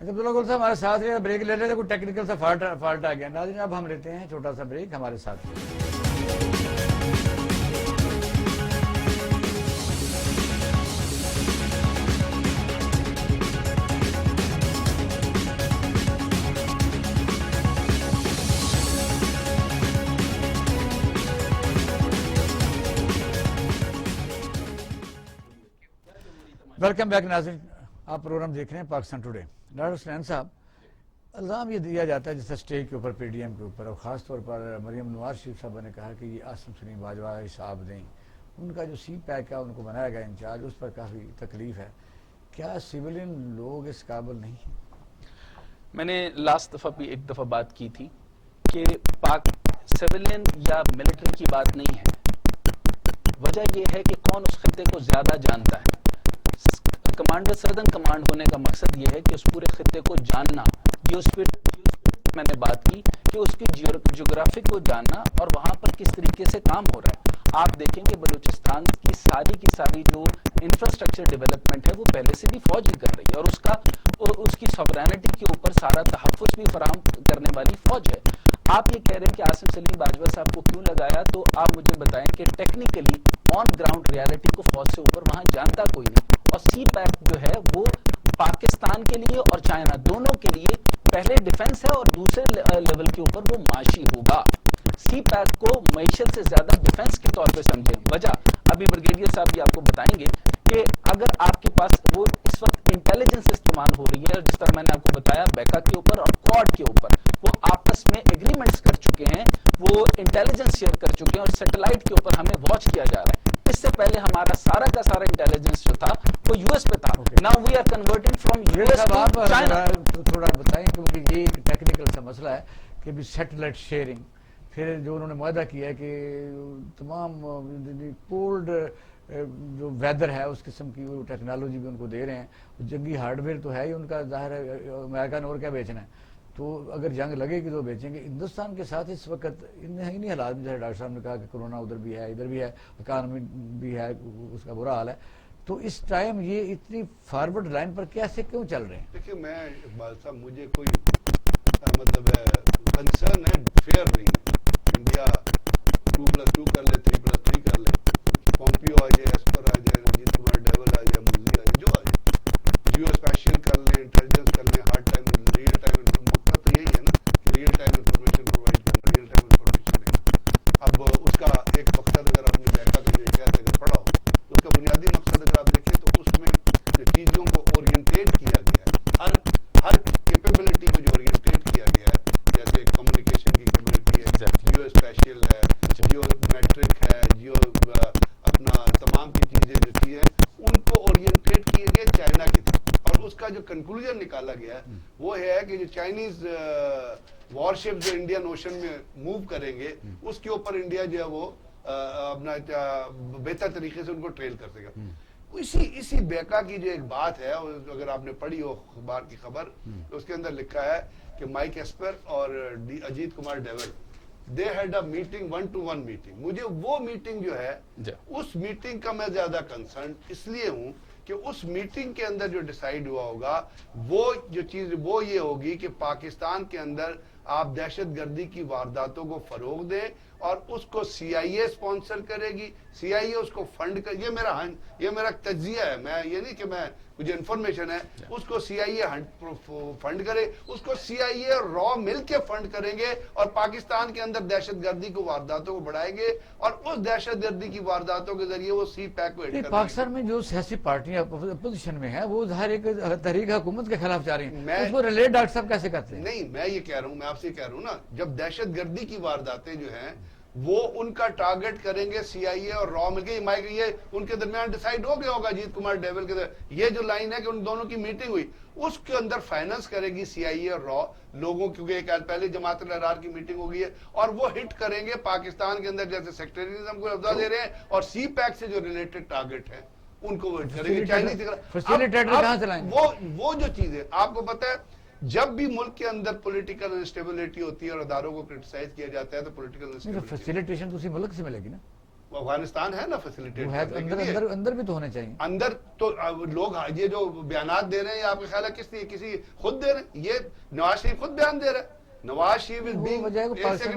عبداللہ گل صاحب ہمارے ساتھ بریک لے رہے تھے، کوئی ٹیکنیکل سا فالٹ آ گیا. ناظرین اب ہم لیتے ہیں چھوٹا سا بریک، ہمارے ساتھ. ویلکم بیک ناظرین، آپ پروگرام دیکھ رہے ہیں پاکستان ٹوڈے. ڈاکٹر سنان صاحب، الزام یہ دیا جاتا ہے جیسے اسٹیج کے اوپر پی ڈی ایم کے اوپر، اور خاص طور پر مریم نواز شریف صاحبہ نے کہا کہ یہ عاصم سلیم باجوہ حساب دیں. ان کا جو سی پیک ہے ان کو بنایا گیا انچارج، اس پر کافی تکلیف ہے. کیا سویلین لوگ اس قابل نہیں ہیں؟ میں نے لاسٹ دفعہ بھی ایک دفعہ بات کی تھی کہ پاک سویلین یا ملٹری کی بات نہیں ہے. وجہ یہ ہے کہ کون اس خطے کو زیادہ جانتا ہے. کمانڈر سردن کمانڈ ہونے کا مقصد یہ ہے کہ اس پورے خطے کو جاننا. یہ اس پہ میں نے بات کی کہ اس کی جغرافی کو جاننا اور وہاں پر کس طریقے سے کام ہو رہا ہے. آپ دیکھیں کہ بلوچستان کی ساری جو انفراسٹرکچر ڈیولپمنٹ ہے وہ پہلے سے بھی فوج ہی کر رہی ہے، اور اس کی سوورینٹی کے اوپر سارا تحفظ بھی فراہم کرنے والی فوج ہے. آپ یہ کہہ رہے ہیں کہ عاصم سلیم باجوہ صاحب کو کیوں لگایا، تو آپ مجھے بتائیں کہ ٹیکنیکلی آن گراؤنڈ ریالٹی کو فوج سے اوپر وہاں جانتا کوئی نہیں. اور سی پیک جو ہے وہ پاکستان کے لیے اور چائنا دونوں کے لیے پہلے ڈیفنس ہے اور دوسرے لیول کے اوپر وہ معاشی ہوگا. سی پیک کو معیشت سے زیادہ ڈیفنس کے طور پہ سمجھیں. وجہ ابھی بریگیڈیئر صاحب بھی آپ کو بتائیں گے کہ اگر آپ کے پاس وہ اس وقت انٹیلیجنس استعمال ہو رہی ہے، جس طرح میں نے آپ کو بتایا بیکا کے اوپر اور کوڈ کے اوپر وہ آپس میں ایگریمنٹس کر چکے ہیں، وہ انٹیلیجنس شیئر کر چکے ہیں اور سیٹلائٹ کے اوپر ہمیں واچ کیا جا رہا ہے. اس سے پہلے ہمارا سارا کا سارا انٹیلیجنس جو تھا وہ یو ایس پہ تھا. Now we are converting from U S to China. تھوڑا بتائیں کیونکہ یہ ایک ٹیکنیکل سا مسئلہ ہے کہ بھی سیٹلائٹ شیئرنگ، پھر جو انہوں نے معاہدہ کیا ہے کہ تمام کولڈ جو ویدر ہے اس قسم کی وہ ٹیکنالوجی بھی ان کو دے رہے ہیں. جنگی ہارڈ ویئر تو ہے ہی ان کا، ظاہر ہے امریکہ نے اور کیا بیچنا ہے. تو اگر جنگ لگے گی تو بیچیں گے. ہندوستان کے ساتھ اس وقت انہیں حالات میں جیسے ڈاکٹر صاحب نے کہا کہ کرونا ادھر بھی ہے ادھر بھی ہے اکانومی بھی ہے اس کا برا حال ہے, تو اس ٹائم یہ اتنی فارورڈ لائن پر کیسے کیوں چل رہے ہیں؟ دیکھیے میں اقبال صاحب مجھے کوئی مطلب ہے کنسرن ہے فیئر نہیں ہے. انڈیا 2+2 کر لے 3+3 کر لے, پومپیو آ جائے, ایسپر آ جائے, اجیت کمار ڈیول آ جائے, موزی آ جائے, جو آ جائے, جیو اسپیشل کر لیں, انٹیلیجنس کر لیں, ہارڈ ٹائم ریئل ٹائم مقصد تو یہی ہے نا کہ ریئل ٹائم انفارمیشن پرووائڈ کرنا, ریئل ٹائم انفارمیشن دینا. اب اس کا ایک مقصد اگر آپ نے دیکھا تو یہ اگر پڑھا ہو تو اس کا بنیادی مقصد اگر آپ دیکھیں تو اس میں جو چیزوں کو اورینٹیٹ کیا گیا ہے, ہر کیپیبلٹی کو جو اورینٹیٹ کیا گیا ہے, جیسے کمیونیکیشن کی کیپیبلٹی ہے, جیو اسپیشل ہے, جیو میٹرک ہے, جیو اپنا تمام کی چیزیں جو چیزیں ان کو اورینٹیٹ کیے گئے چائنا کی طرف. اور اس کا جو کنکلوژن نکالا گیا ہے وہ ہے کہ جو چائنیز وار شپ جو انڈین اوشن میں موو کریں گے اس کے اوپر انڈیا جو ہے وہ اپنا بہتر طریقے سے ان کو ٹریل کر سکے گا. اسی بیکا کی جو ایک بات ہے, اگر آپ نے پڑھی ہو اخبار کی خبر, تو اس کے اندر لکھا ہے کہ مائک ایسپر اور Ajit Kumar Doval they had a meeting 1-to-1 meeting. مجھے وہ میٹنگ جو ہے اس میٹنگ کا میں زیادہ کنسرن اس لیے ہوں کہ اس میٹنگ کے اندر جو ڈیسائیڈ ہوا ہوگا وہ جو چیز وہ یہ ہوگی کہ پاکستان کے اندر آپ دہشت گردی کی وارداتوں کو فروغ دیں اور اس کو سی آئی اے سپانسر کرے گی, سی آئی اے اس کو فنڈ کر, یہ میرا تجزیہ ہے, میں یہ نہیں کہ مجھے انفارمیشن ہے, اس کو سی آئی اے فنڈ کرے, اس کو سی آئی اے اور را مل کے فنڈ کریں گے اور پاکستان کے اندر دہشت گردی کو وارداتوں کو بڑھائیں گے اور اس دہشت گردی کی وارداتوں کے ذریعے وہ سی پیک کو ہٹ کریں. پاکستان میں جو سیاسی پارٹیاں اپوزیشن میں ہیں وہ ظاہر ایک تحریک حکومت کے خلاف جا رہی ہیں, اس کو ریلیٹ ڈاکٹر صاحب کیسے کرتے ہیں؟ نہیں میں یہ کہہ رہا ہوں, میں آپ سے کہہ رہا ہوں نا, جب دہشت گردی کی وارداتیں جو ہیں وہ ان کا ٹارگٹ کریں گے سی آئی اے اور را مل کے, یہ ان کے درمیان ڈیسائیڈ ہو گیا ہوگا اجیت کمار ڈیول کے یہ جو لائن ہے کہ ان دونوں کی میٹنگ ہوئی اس کے اندر فائننس کرے گی سی آئی اے اور را لوگوں, کیونکہ ایک پہلے جماعت الاحرار کی میٹنگ ہو گئی ہے اور وہ ہٹ کریں گے پاکستان کے اندر جیسے سیکٹریزم کو افزا دے رہے ہیں اور سی پیک سے جو ریلیٹڈ ٹارگٹ ہیں ان کو وہ ہٹ کریں گے. چائنیز وہ جو چیزیں آپ کو پتہ ہے, جب بھی ملک کے اندر پولیٹیکل انسٹیبلٹی ہوتی ہے اور اداروں کو کرٹیسائز کیا جاتا ہے تو پولیٹیکل فیسیلیٹیشن تو اسی ملک سے ملے گی نا, افغانستان ہے نا فیسیلیٹیٹ, اندر بھی تو ہونے چاہیے. اندر تو لوگ یہ جو بیانات دے رہے ہیں آپ کا خیال ہے کسی خود دے رہے ہیں, یہ نواز شریف خود بیان دے رہے ہیں. نواز شریف از بینگ,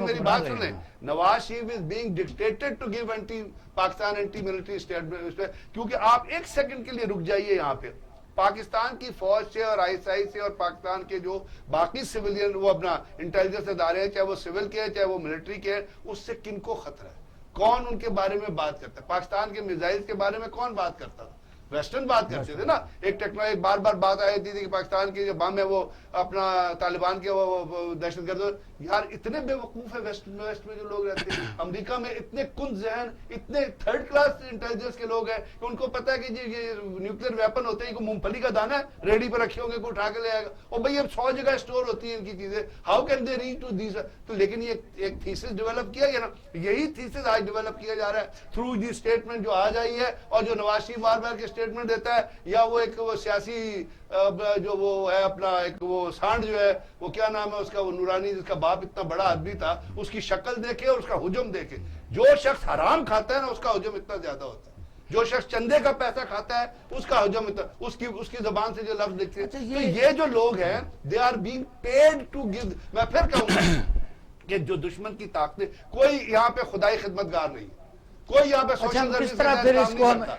میری بات سن لیں, Nawaz Sharif is being dictated to give anti Pakistan anti military state, کیونکہ آپ ایک سیکنڈ کے لیے رک جائیے یہاں پہ, پاکستان کی فوج سے اور آئی ایس آئی سے اور پاکستان کے جو باقی سویلین وہ اپنا انٹیلیجنس ادارے ہیں, چاہے وہ سول کے ہیں چاہے وہ ملٹری کے ہیں, اس سے کن کو خطرہ ہے؟ کون ان کے بارے میں بات کرتا ہے؟ پاکستان کے میزائل کے بارے میں کون بات کرتا تھا؟ ویسٹرن بات کرتے تھے نا. ایک ٹیکنالوجی بار بار بات آئی تھی کہ پاکستان کی جو بم ہے وہ اپنا طالبان کے وہ دہشت گرد, یار اتنے بے وقوف ہے ویسٹ میں جو لوگ رہتے ہیں امریکہ میں, اتنے کن ذہن اتنے تھرڈ کلاس انٹیلیجنس کے لوگ ہیں کہ ان کو پتا ہے کہ جی یہ نیوکلیر ویپن ہوتے ہیں, مونگ پھلی کا دانہ ہے ریڈی پہ رکھے ہوں گے, کوئی اٹھا کے لے آئے گا, اور بھائی اب 100 جگہ اسٹور ہوتی ہیں ان کی چیزیں, how can they reach to these. تو لیکن یہ ایک تھیسس ڈیولپ کیا گیا نا, یہی تھیسس آج ڈیولپ کیا جا رہا ہے تھرو دی اسٹیٹمنٹ جو آج آئی ہے, اور جو نواز شریف بار بار کے اسٹیٹمنٹ دیتا ہے, یا وہ ایک وہ سیاسی جو وہ ہے اپنا ایک وہ سانڈ جو ہے وہ کیا نام ہے اس کا, وہ نورانی جس کا باپ اتنا بڑا آدمی تھا, اس کی شکل دیکھے اور اس کا حجم دیکھے, جو شخص حرام کھاتا ہے نا اس کا حجم اتنا زیادہ ہوتا ہے, جو شخص چندے کا پیسہ کھاتا ہے اس کا حجم اتنا, اس کی زبان سے جو لفظ لکھتے ہیں. تو یہ جو لوگ ہیں they are being paid to give. میں پھر کہوں گا کہ جو دشمن کی طاقتیں, کوئی یہاں پہ خدائی خدمتگار نہیں, کوئی یہاں پہ سوشل سروس کا کام نہیں کرتا.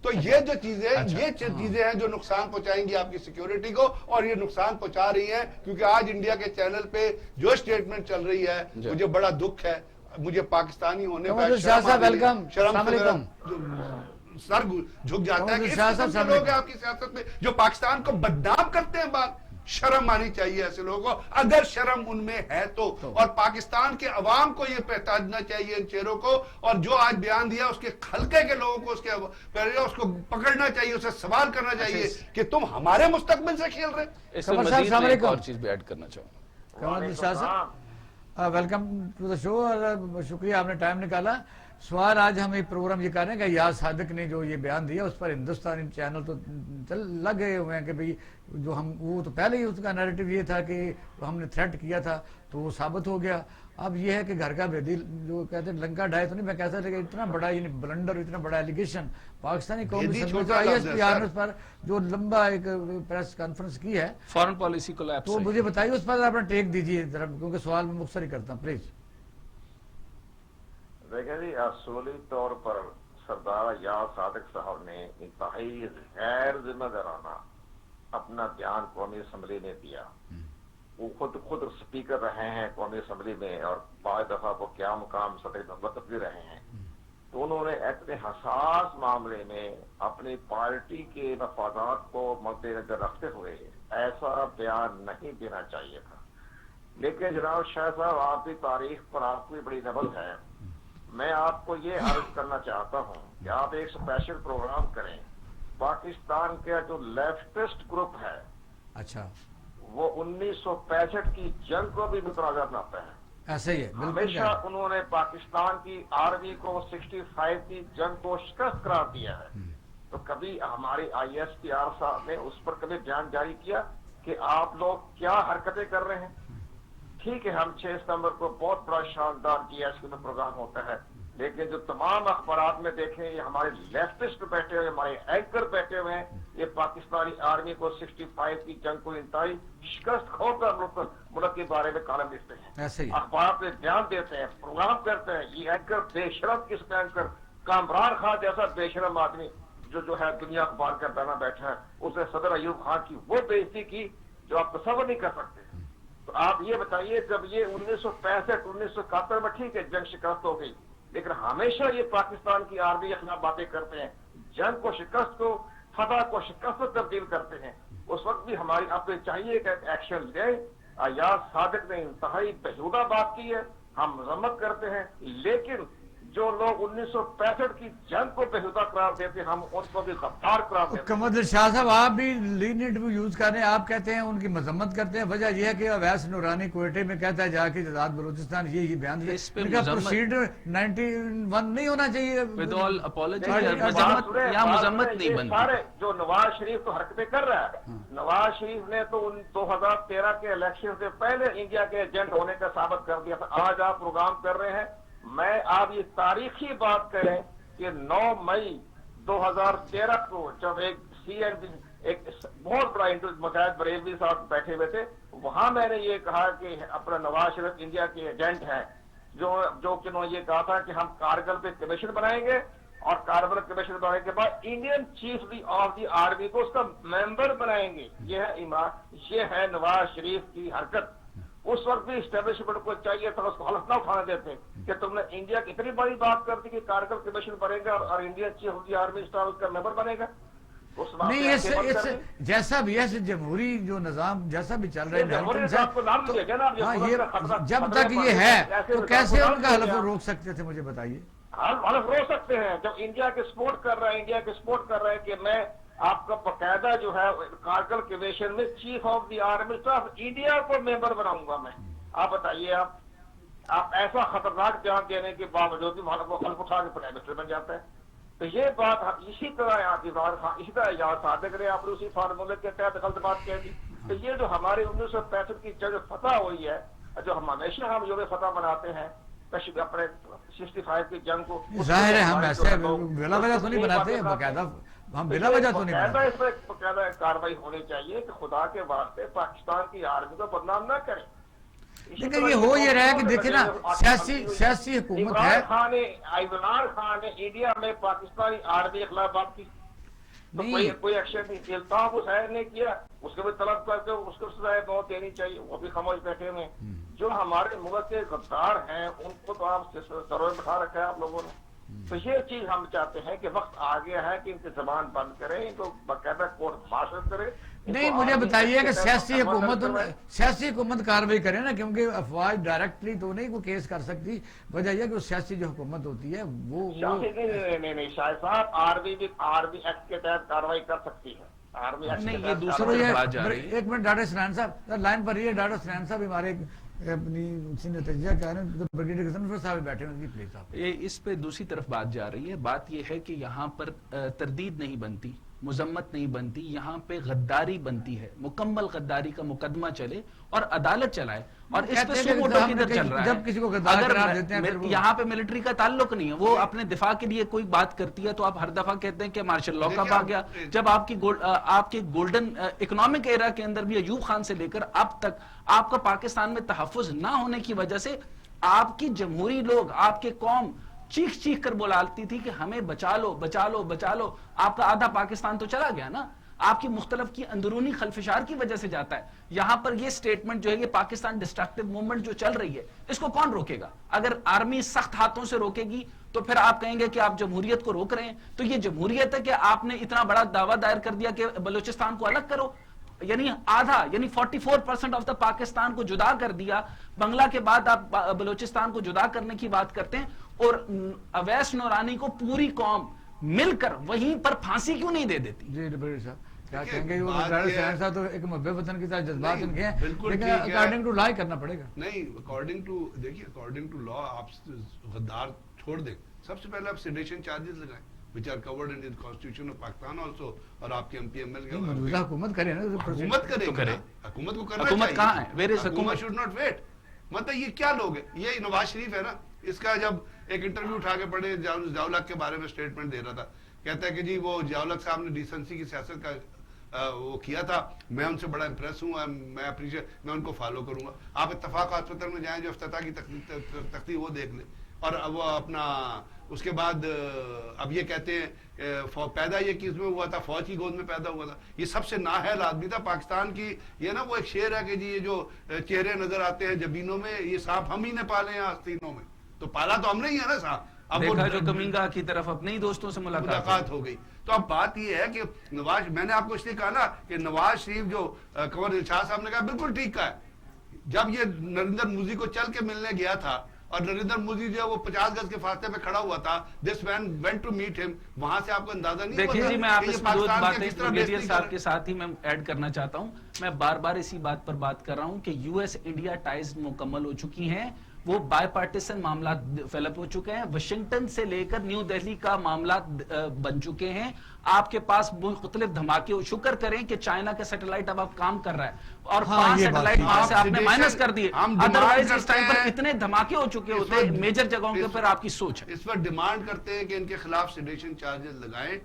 تو یہ جو چیزیں یہ چیزیں ہیں جو نقصان پہنچائیں گی آپ کی سیکیورٹی کو, اور یہ نقصان پہنچا رہی ہیں, کیونکہ آج انڈیا کے چینل پہ جو اسٹیٹمنٹ چل رہی ہے مجھے بڑا دکھ ہے, مجھے پاکستانی ہونے پر شرم سر جھک جاتا ہے کہ اس قسم کے لوگ ہیں آپ کی سیاست میں جو پاکستان کو بدنام کرتے ہیں. بات شرم آنی چاہیے ایسے لوگوں کو, اگر شرم ان میں ہے تو, اور پاکستان کے عوام کو یہ پہچاننا چاہیے ان چہروں کو, اور جو آج بیان دیا اس کے حلقے کے لوگوں کو اس کو پکڑنا چاہیے, اسے سوال کرنا چاہیے کہ تم ہمارے مستقبل سے کھیل رہے. اس میں مزید میں ایک اور چیز بھی ایڈ کرنا چاہوں. ویلکم ٹو دا شو, اور شکریہ آپ نے ٹائم نکالا. سوال آج ہم ایک پروگرام یہ کر رہے ہیں کہ یاز صادق نے جو یہ بیان دیا اس پر ہندوستانی چینل تو لگ گئے ہوئے ہیں کہ بھئی جو ہم وہ تو پہلے ہی اس کا نیریٹو یہ تھا کہ ہم نے تھریٹ کیا تھا تو وہ ثابت ہو گیا. اب یہ ہے کہ گھر کا بدیل جو کہتے ہیں لنکا ڈھائے تو نہیں میں کہتا تھا کہ اتنا بڑا یعنی بلنڈر اتنا بڑا ایلیگیشن پاکستانی قومی بھیدی اسمبلی چھوٹا آئی ایس لفظ ہے پی آر سر. پر جو لمبا ایک پریس کانفرنس کی ہے فارن پالیسی کو تو مجھے بتائیے اس پر اپنا ٹیک دیجیے ذرا کیونکہ سوال میں مختصر ہی کرتا ہوں پلیز. دیکھیں جی اصولی طور پر سردار یاز صادق صاحب نے انتہائی غیر ذمہ دارانہ اپنا بیان قومی اسمبلی میں دیا. وہ خود سپیکر رہے ہیں قومی اسمبلی میں اور بعض دفعہ وہ کیا مقام صدر مملکت بھی رہے ہیں. تو انہوں نے اتنے حساس معاملے میں اپنی پارٹی کے مفادات کو مد نظر رکھتے ہوئے ایسا بیان نہیں دینا چاہیے تھا. لیکن جناب شاہ صاحب آپ کی تاریخ پر آپ کی بڑی نبض ہے. میں آپ کو یہ عرض کرنا چاہتا ہوں کہ آپ ایک اسپیشل پروگرام کریں. پاکستان کا جو لیفٹسٹ گروپ ہے اچھا وہ 1965 کی جنگ کو بھی متنازع بناتا ہے. ایسے ہی ہے بالکل. ہمیشہ انہوں نے پاکستان کی آرمی کو 65 کی جنگ کو شکست قرار دیا ہے. تو کبھی ہماری آئی ایس پی آر صاحب نے اس پر کبھی بیان جاری کیا کہ آپ لوگ کیا حرکتیں کر رہے ہیں؟ ٹھیک ہے ہم 6 ستمبر کو بہت بڑا شاندار جی ایس پی میں پروگرام ہوتا ہے لیکن جو تمام اخبارات میں دیکھیں یہ ہمارے لیفٹسٹ بیٹھے ہوئے ہمارے اینکر بیٹھے ہوئے ہیں یہ پاکستانی آرمی کو 65 کی جنگ کو انتہائی شکست کھو کر ملک کے بارے میں کالم لکھتے ہیں. ایسے ہی اخبارات میں بیان دیتے ہیں پروگرام کرتے ہیں. یہ اینکر بے شرم کس میں اینکر کامران خان جیسا بے شرم آدمی جو ہے دنیا اخبار کا بنا بیٹھا ہے اس نے صدر ایوب خان کی وہ بےعزتی کی جو آپ تصور نہیں کر سکتے. تو آپ یہ بتائیے جب یہ 1965 1971 میں ٹھیک ہے جنگ شکست ہو گئی لیکن ہمیشہ یہ پاکستان کی آرمی کے خلاف باتیں کرتے ہیں. جنگ کو شکست کو فتح کو شکست میں تبدیل کرتے ہیں. اس وقت بھی ہماری آپ کو چاہیے کہ ایکشن لیں. یاز صادق نے انتہائی بےہودہ بات کی ہے ہم مذمت کرتے ہیں لیکن جو لوگ 1965 کی جنگ کو بےہودہ قرار دیتے ہیں ہم ان کو بھی غدار قرار دیتے ہیں. کمر شاہ صاحب آپ بھی لینیٹ بھی یوز کر رہے ہیں. آپ کہتے ہیں ان کی مذمت کرتے ہیں. وجہ یہ ہے کہ اویس نورانی کوئٹے میں کہتا ہے جا کے آزاد بلوچستان یہ بیان دیا. اس پہ پروسیڈ 91 نہیں ہونا چاہیے ود آل اپالوجی یا مذمت نہیں بنتی. سارے جو نواز شریف تو حرکتیں کر رہا ہے نواز شریف نے تو 2013 کے الیکشن سے پہلے انڈیا کے ایجنٹ ہونے کا ثابت کر دیا تھا. آج آپ پروگرام کر رہے ہیں میں آپ یہ تاریخی بات کریں کہ 9 مئی 2013 کو جب ایک سی این بی ایک بہت بڑا مجاہد بریلوی صاحب بیٹھے ہوئے تھے وہاں میں نے یہ کہا کہ اپنا نواز شریف انڈیا کے ایجنٹ ہیں جو کہ انہوں نے یہ کہا تھا کہ ہم کارگل پہ کمیشن بنائیں گے اور کارگل کمیشن بنانے کے بعد Indian chief of the army کو اس کا ممبر بنائیں گے. یہ ہے نواز شریف کی حرکت. اس وقت بھی اسٹیبلشمنٹ کو چاہیے تھا اس کو حلف نہ اٹھانے دیتے کہ تم نے انڈیا کی اتنی بڑی بات کر دی کہ کارگل کمیشن بنے گا اور Indian chief of the army staff اس کا ممبر بنے گا. نہیں جیسا بھی ہے جمہوری جو نظام جیسا بھی چل رہا ہے جب تک یہ ہے تو کیسے ان کا حلف روک سکتے تھے مجھے بتائیے. حلف روک سکتے ہیں جب انڈیا کے سپورٹ کر رہا ہے کہ میں آپ کا باقاعدہ جو ہے کارگل کمیشن میں chief of the army staff India کو ممبر بناؤں گا میں. آپ بتائیے آپ ایسا خطرناک بیان دینے کے باوجود بھی وہ حلف اٹھا کے پرائم منسٹر بن جاتا ہے. تو یہ بات اسی طرح عمران خان اسی طرح یاز صادق نے آپ نے اسی فارمولے کے تحت غلط بات کہہ دی. تو یہ جو ہماری 1965 کی جنگ فتح ہوئی ہے جو ہم ہمیشہ ہم یوم فتح مناتے ہیں اپنے 65 کی جنگ کو ظاہر ہے ہم ایسے بلا وجہ تو نہیں بناتے ہیں باقاعدہ ہم بلا وجہ تو نہیں بناتے. اس پر باقاعدہ کاروائی ہونی چاہیے کہ خدا کے واسطے پاکستان کی آرمی کو بدنام نہ کریں. لیکن یہ ہو یہ رہا ہے کہ دیکھیں نا سیاسی حکومت ہے. عمران خان نے انڈیا میں پاکستانی آرمی کے خلاف بات کی تو کوئی ایکشن نہیں. الطاف حسین نے کیا اس کے بھی طلب کر کے اس کو سزائے موت دینی چاہیے. وہ بھی خاموش بیٹھے ہوئے ہیں. جو ہمارے ملک کے غدار ہیں ان کو تو آپ سروے بٹھا رکھا ہے آپ لوگوں نے. تو یہ چیز ہم چاہتے ہیں کہ وقت آ گیا ہے کہ ان کی زبان بند کریں ان کو باقاعدہ کورٹ مارشل کرے. نہیں مجھے بتائیے کہ سیاسی حکومت کاروائی کرے نا کیونکہ افواج ڈائریکٹلی تو نہیں کوئی کیس کر سکتی. وجہ یہ کہ وہ سیاسی جو حکومت ہوتی ہے وہ نہیں شاہد صاحب آرمی ایکٹ کے تحت کاروائی کر سکتی ہے. نہیں یہ دوسرا ایک منٹ ڈاکٹر سنان صاحب لائن پر یہ ڈاکٹر سنان صاحب ہمارے اپنی اسی نتیجہ کیا ہے تو بریگیڈیئر قسم صاحب بیٹھے ہیں پلیز آپ اس پہ دوسری طرف بات جا رہی ہے. بات یہ ہے کہ یہاں پر تردید نہیں بنتی, مذمت نہیں بنتی, یہاں پہ غداری بنتی ہے, مکمل غداری کا مقدمہ چلے اور عدالت چلائے. اور اس پہ سو موٹو کدھر چل رہا ہے؟ جب کسی کو غدار قرار دیتے ہیں اگر یہاں پہ ملٹری کا تعلق نہیں ہے, وہ اپنے دفاع کے لیے کوئی بات کرتی ہے تو آپ ہر دفعہ کہتے ہیں کہ مارشل لاء کب آ گیا. جب آپ کی گولڈن اکنامک ایرا کے اندر بھی ایوب خان سے لے کر اب تک آپ کا پاکستان میں تحفظ نہ ہونے کی وجہ سے آپ کی جمہوری لوگ, آپ کے قوم چیخ چیخ کر بلالتی تھی کہ ہمیں بچا لو بچا لو بچا لو. آپ کا آدھا پاکستان تو چلا گیا نا, آپ کی مختلف کی اندرونی خلفشار کی وجہ سے جاتا ہے. یہاں پر یہ سٹیٹمنٹ جو ہے, یہ پاکستان ڈسٹرکٹیو موومنٹ جو چل رہی ہے, اس کو کون روکے گا؟ اگر آرمی سخت ہاتھوں سے روکے گی تو پھر آپ کہیں گے کہ آپ جمہوریت کو روک رہے ہیں. تو یہ جمہوریت ہے کہ آپ نے اتنا بڑا دعویٰ دائر کر دیا کہ بلوچستان کو الگ کرو, یعنی آدھا, یعنی 44% آف دا پاکستان کو جدا کر دیا. بنگلہ کے بعد آپ بلوچستان کو جدا کرنے کی بات کرتے ہیں, اور اویس نورانی کو پوری قوم مل کر وہیں پر پھانسی کیوں نہیں دے دیتی؟ جی بریگیڈیئر صاحب کیا کہیں گے؟ وہ صاحب تو ایک محب وطن کی طرح جذبات ان کے ہیں, بالکل لیکن اکارڈنگ ٹو لا کرنا پڑے گا. نہیں, اکارڈنگ ٹو دیکھیے, اکارڈنگ ٹو لا آپ غدار چھوڑ دیں. سب سے پہلے آپ سیڈیشن چارجز لگائیں which are covered in the constitution of Pakistan also, اور آپ کے ایم پی ایم ایل موجودہ حکومت کرے نا, حکومت کرے, حکومت کو کرنا حکومت چاہیے. کہاں ہے؟ Where is حکومت should not wait. مطلب یہ کیا لوگ ہیں؟ یہ نواز شریف ہے نا, اس کا جب ایک انٹرویو اٹھا کے پڑھے ضیاء کے بارے میں سٹیٹمنٹ دے رہا تھا, کہتا ہے کہ جی وہ ضیاء صاحب نے ڈیسنسی کی سیاست کا وہ کیا تھا, میں ان سے بڑا امپریس ہوں, میں اپریشیٹ, میں ان کو فالو کروں گا. آپ اتفاق ہاسپٹل میں جائیں, جو افتتاح کی تختی وہ دیکھ لیں. اور وہ اپنا اس کے بعد اب یہ کہتے ہیں پیدا یہ کس میں ہوا تھا, فوج کی گود میں پیدا ہوا تھا. یہ سب سے نااہل آدمی تھا پاکستان کی. یہ نا وہ ایک شعر ہے کہ جی یہ جو چہرے نظر آتے ہیں جبینوں میں, یہ سانپ ہم ہی نے پالے ہیں آستینوں میں. تو پالا تو ہم نے ہی ہے نا صاحب. اب دیکھا جو کمینگا کی طرف اپنے ہی دوستوں سے ملاقات ہو گئی. تو اب بات یہ ہے کہ نواز, میں نے آپ کو اس لیے کہا نا کہ نواز شریف جو کنور دلشاد صاحب نے کہا بالکل ٹھیک کہا ہے. جب یہ نریندر مودی کو چل کے ملنے گیا تھا, اور نریندر مودی جو ہے وہ 50 گز کے فاصلے پہ کھڑا ہوا تھا, دس مین وینٹ ٹو میٹ ہم, وہاں سے آپ کو اندازہ نہیں ہوا. دیکھیں جی, میں آپ اس میں دو باتیں بریگیڈیئر صاحب کے ساتھ ہی میں ایڈ کرنا چاہتا ہوں. میں بار بار اسی بات پر بات کر رہا ہوں کہ یو ایس انڈیا ٹائز مکمل ہو چکی ہیں, وہ بائی پارٹیسن معاملات ڈیولپ ہو چکے ہیں, واشنگٹن سے لے کر نیو دہلی کا معاملات بن چکے ہیں. آپ کے پاس مختلف دھماکے, شکر کریں کہ چائنا کا سیٹلائٹ اب آپ کام کر رہا ہے, اور 5 سیٹلائٹ وہاں سے آپ نے مائنس کر دیے. ادروائز اس ٹائم پر اتنے دھماکے ہو چکے ہوتے ہیں میجر جگہوں کے پر. آپ کی سوچ ہے اس پر ڈیمانڈ کرتے ہیں کہ ان کے خلاف سیڈیشن چارجز لگائیں,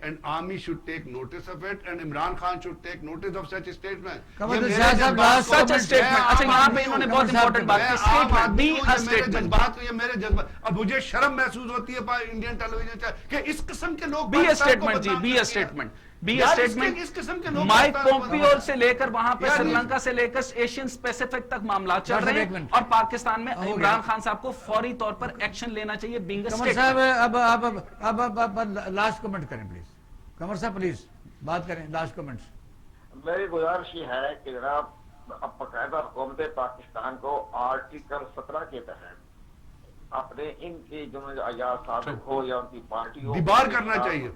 and army should take notice of it, and Imran Khan should take notice of such a statement. such a statement. اچھا یہاں پہ انہوں نے بہت امپورٹنٹ بات کی, statement be a statement. یہ میرے جذبات, اب مجھے شرم محسوس ہوتی ہے انڈین ٹیلی ویژن کہ اس قسم کے لوگ be a statement G, be a statement. be a statement. اس قسم کے لوگ مائک پومپیو سے لے کر وہاں پہ سری لنکا سے لے کر ایشین پیسیفک تک معاملات چل رہے ہیں, اور پاکستان میں عمران خان صاحب کو فوری طور پر ایکشن لینا چاہیے. being a statement. اب لاسٹ کمنٹ کریں پلیز. قمر صاحب پلیز بات کریں, لاسٹ کمنٹس. میری گزارش یہ ہے کہ جناب اب باقاعدہ حکومت پاکستان کو آرٹیکل 17 کے تحت اپنے ان کے جو یا صادق ہو یا ان کی پارٹی ہو, دیبار کرنا چاہیے.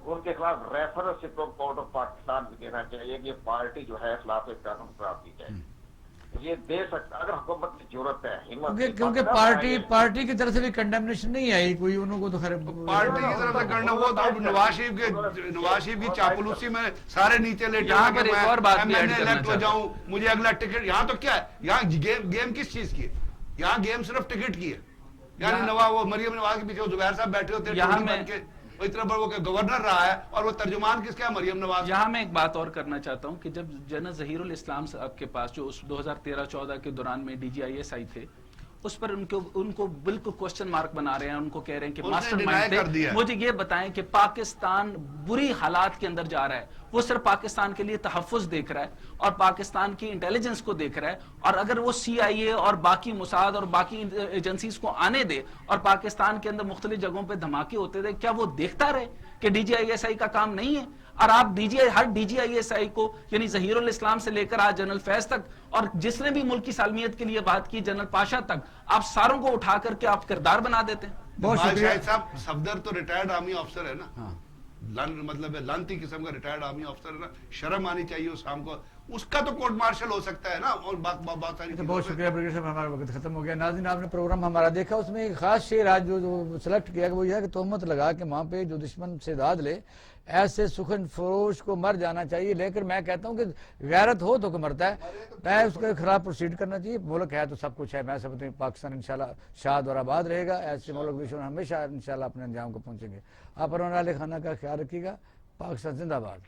ان کے خلاف reference supreme court of Pakistan بھی دینا چاہیے کہ پارٹی جو ہے خلاف قانون قرار دی جائے. یہ دے سکتا اگر حکومت کی ضرورت ہے, ہمت, کیونکہ پارٹی کی طرف سے بھی کنڈیمنیشن نہیں آئی کوئی, انہوں کو تو خیر پارٹی کی طرف سے کرنا, وہ تو نواز شریف کی چاپلوسی میں سارے نیچے لیٹے یہاں پر ایک اور بات بھی ایڈ کرنا الیکٹ ہو جاؤں, مجھے اگلا ٹکٹ. یہاں تو کیا ہے, یہاں گیم کس چیز کی ہے؟ یہاں گیم صرف ٹکٹ کی ہے. یعنی نواز, وہ مریم نواز کے پیچھے زبیر صاحب بیٹھے ہوتے ہیں, وہ اتنا بڑا وہ گورنر رہا ہے, اور وہ ترجمان کس کا ہے؟ مریم نواز. یہاں میں ایک بات اور کرنا چاہتا ہوں کہ جب جنرل ظہیر الاسلام صاحب کے پاس جو اس 2013-14 کے دوران میں D G I S I تھے, اس پر ان کو بالکل کوسچن مارک بنا رہے ہیں, ان کو کہہ رہے ہیں کہ ماسٹر مائنڈ تھے. مجھے یہ بتائیں کہ پاکستان بری حالات کے اندر جا رہا ہے, وہ صرف پاکستان کے لیے تحفظ دیکھ رہا ہے اور پاکستان کی انٹیلیجنس کو دیکھ رہا ہے, اور اگر وہ سی آئی اے اور باقی موساد اور باقی ایجنسیز کو آنے دے اور پاکستان کے اندر مختلف جگہوں پہ دھماکے ہوتے تھے, کیا وہ دیکھتا رہے کہ D G I S I کا کام نہیں ہے؟ اور آپ ہر D G I S I کو, یعنی ظہیر الاسلام سے لے کر آج جنرل فیض تک, اور جس نے بھی ملک کی سالمیت کے لیے بات کی جنرل پاشا تک, آپ ساروں کو اٹھا کر کے آپ کردار بنا دیتے ہیں. بہت شکریہ صاحب. صفدر تو ریٹائرڈ آرمی آفیسر ہے نا, مطلب لانتی قسم کا ریٹائرڈ آرمی آفیسر ہے نا, شرم آنی چاہیے اس شام کو. اس کا تو کورٹ مارشل ہو سکتا ہے نا، اور بات ساری تو بہت شکریہ بریگیڈیئر صاحب، ہمارا وقت ختم ہو گیا. ناظرین آپ نے پروگرام ہمارا دیکھا، اس میں ایک خاص شعر آج جو سلیکٹ کیا وہ یہ ہے کہ تہمت لگا کہ وہاں پہ جو دشمن سے داد لے ایسے سخن فروش کو مر جانا چاہیے، لیکن میں کہتا ہوں کہ غیرت ہو تو کہ مرتا ہے، میں اس کے خلاف پروسیڈ کرنا چاہیے. ملک ہے تو سب کچھ ہے، میں سمجھتا ہوں پاکستان انشاءاللہ شاد اور آباد رہے گا. ایسے ملک بھی ہمیشہ انشاءاللہ اپنے انجام کو پہنچیں گے. آپ پروان علی خانہ کا خیال رکھیے گا. پاکستان زندہ باد.